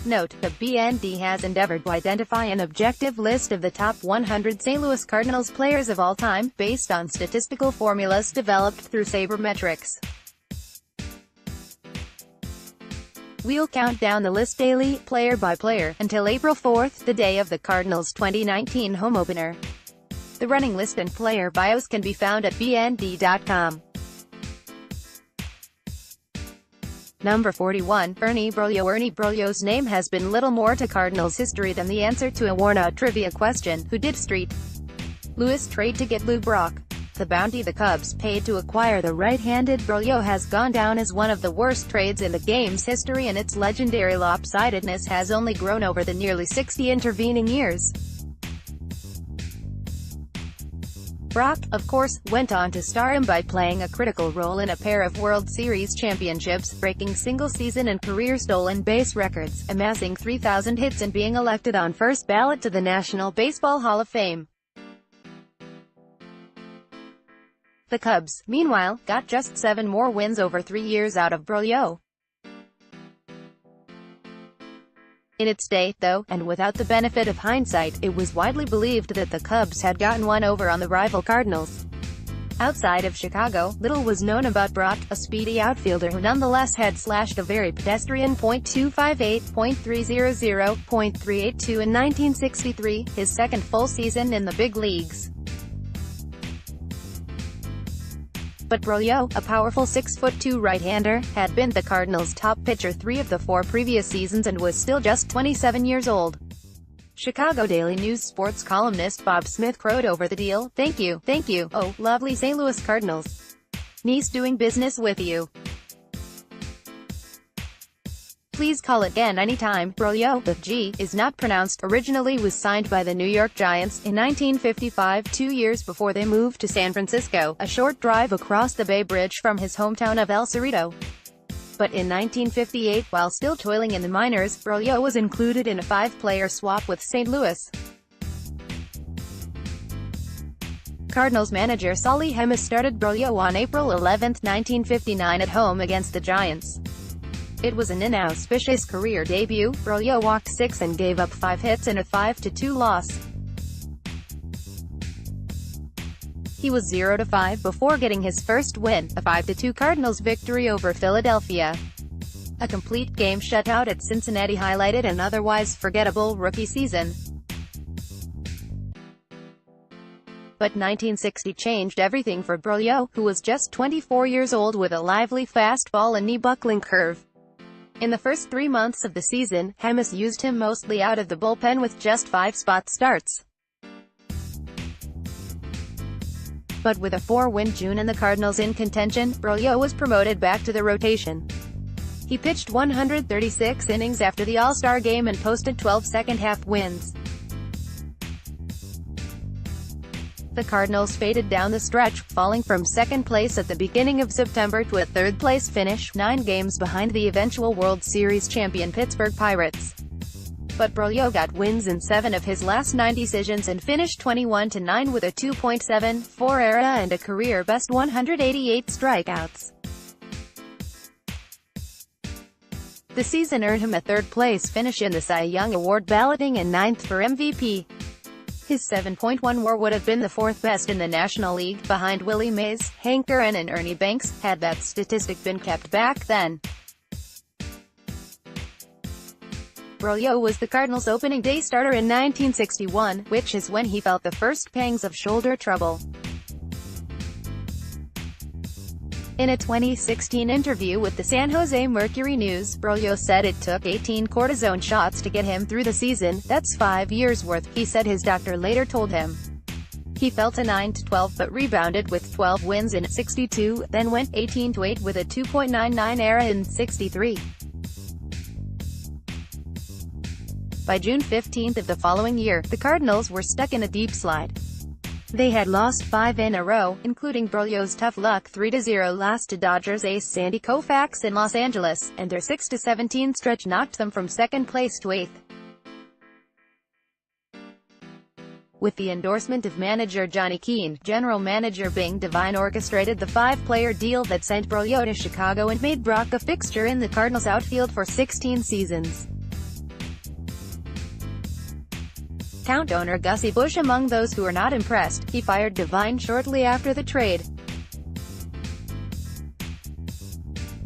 Note, the BND has endeavored to identify an objective list of the top 100 St. Louis Cardinals players of all time, based on statistical formulas developed through sabermetrics. We'll count down the list daily, player by player, until April 4th, the day of the Cardinals' 2019 home opener. The running list and player bios can be found at bnd.com. Number 41, Ernie Broglio. Ernie Broglio's name has been little more to Cardinals history than the answer to a worn-out trivia question: who did St. Louis trade to get Lou Brock? The bounty the Cubs paid to acquire the right-handed Broglio has gone down as one of the worst trades in the game's history, and its legendary lopsidedness has only grown over the nearly 60 intervening years. Brock, of course, went on to stardom by playing a critical role in a pair of World Series championships, breaking single-season and career stolen base records, amassing 3,000 hits and being elected on first ballot to the National Baseball Hall of Fame. The Cubs, meanwhile, got just 7 more wins over 3 years out of Broglio. In its day, though, and without the benefit of hindsight, it was widely believed that the Cubs had gotten one over on the rival Cardinals. Outside of Chicago, little was known about Brock, a speedy outfielder who nonetheless had slashed a very pedestrian .258, .300, .382 in 1963, his second full season in the big leagues. But Broglio, a powerful 6'2" right-hander, had been the Cardinals' top pitcher 3 of the 4 previous seasons and was still just 27 years old. Chicago Daily News sports columnist Bob Smith crowed over the deal. Thank you, oh, lovely St. Louis Cardinals. Nice doing business with you. Please call again anytime. Broglio, the G is not pronounced, originally was signed by the New York Giants in 1955, 2 years before they moved to San Francisco, a short drive across the Bay Bridge from his hometown of El Cerrito. But in 1958, while still toiling in the minors, Broglio was included in a 5-player swap with St. Louis. Cardinals manager Solly Hemis started Broglio on April 11, 1959 at home against the Giants. It was an inauspicious career debut. Broglio walked 6 and gave up 5 hits in a 5-2 loss. He was 0-5 before getting his first win, a 5-2 Cardinals victory over Philadelphia. A complete game shutout at Cincinnati highlighted an otherwise forgettable rookie season. But 1960 changed everything for Broglio, who was just 24 years old with a lively fastball and knee-buckling curve. In the first 3 months of the season, Hemis used him mostly out of the bullpen with just 5 spot starts. But with a 4-win June and the Cardinals in contention, Broglio was promoted back to the rotation. He pitched 136 innings after the All-Star game and posted 12 second-half wins. The Cardinals faded down the stretch, falling from second place at the beginning of September to a third-place finish, 9 games behind the eventual World Series champion Pittsburgh Pirates. But Broglio got wins in 7 of his last 9 decisions and finished 21-9 with a 2.74 ERA and a career-best 188 strikeouts. The season earned him a third-place finish in the Cy Young Award balloting and 9th for MVP. His 7.1 WAR would have been the 4th best in the National League, behind Willie Mays, Hank Aaron and Ernie Banks, had that statistic been kept back then. Broglio was the Cardinals' opening day starter in 1961, which is when he felt the first pangs of shoulder trouble. In a 2016 interview with the San Jose Mercury News, Broglio said it took 18 cortisone shots to get him through the season. That's 5 years' worth, he said his doctor later told him. He fell to 9-12 but rebounded with 12 wins in 62, then went 18-8 with a 2.99 ERA in 63. By June 15 of the following year, the Cardinals were stuck in a deep slide. They had lost 5 in a row, including Broglio's tough luck 3-0 loss to Dodgers ace Sandy Koufax in Los Angeles, and their 6-17 stretch knocked them from second place to 8th. With the endorsement of manager Johnny Keane, general manager Bing Devine orchestrated the 5-player deal that sent Broglio to Chicago and made Brock a fixture in the Cardinals' outfield for 16 seasons. Count owner Gussie Busch among those who were not impressed. He fired Devine shortly after the trade.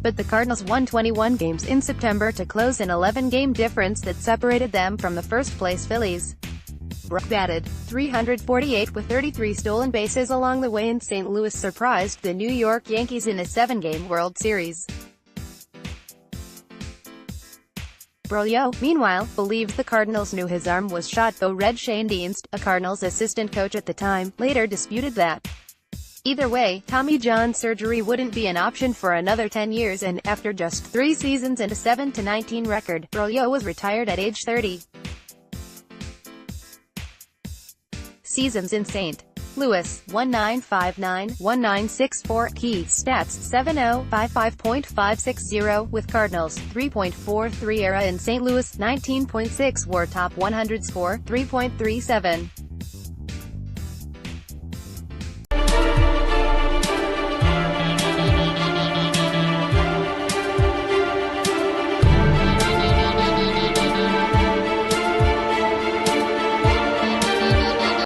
But the Cardinals won 21 games in September to close an 11-game difference that separated them from the first-place Phillies. Brock batted .348 with 33 stolen bases along the way, and St. Louis surprised the New York Yankees in a 7-game World Series. Broglio, meanwhile, believed the Cardinals knew his arm was shot, though Red Shane Dienst, a Cardinals assistant coach at the time, later disputed that. Either way, Tommy John surgery wouldn't be an option for another 10 years, and, after just 3 seasons and a 7-19 record, Broglio was retired at age 30. Seasons in St. Louis: 1959-1964, key stats: 70.55.560, with Cardinals, 3.43 era in St. Louis, 19.6 WAR, top 100 score, 3.37.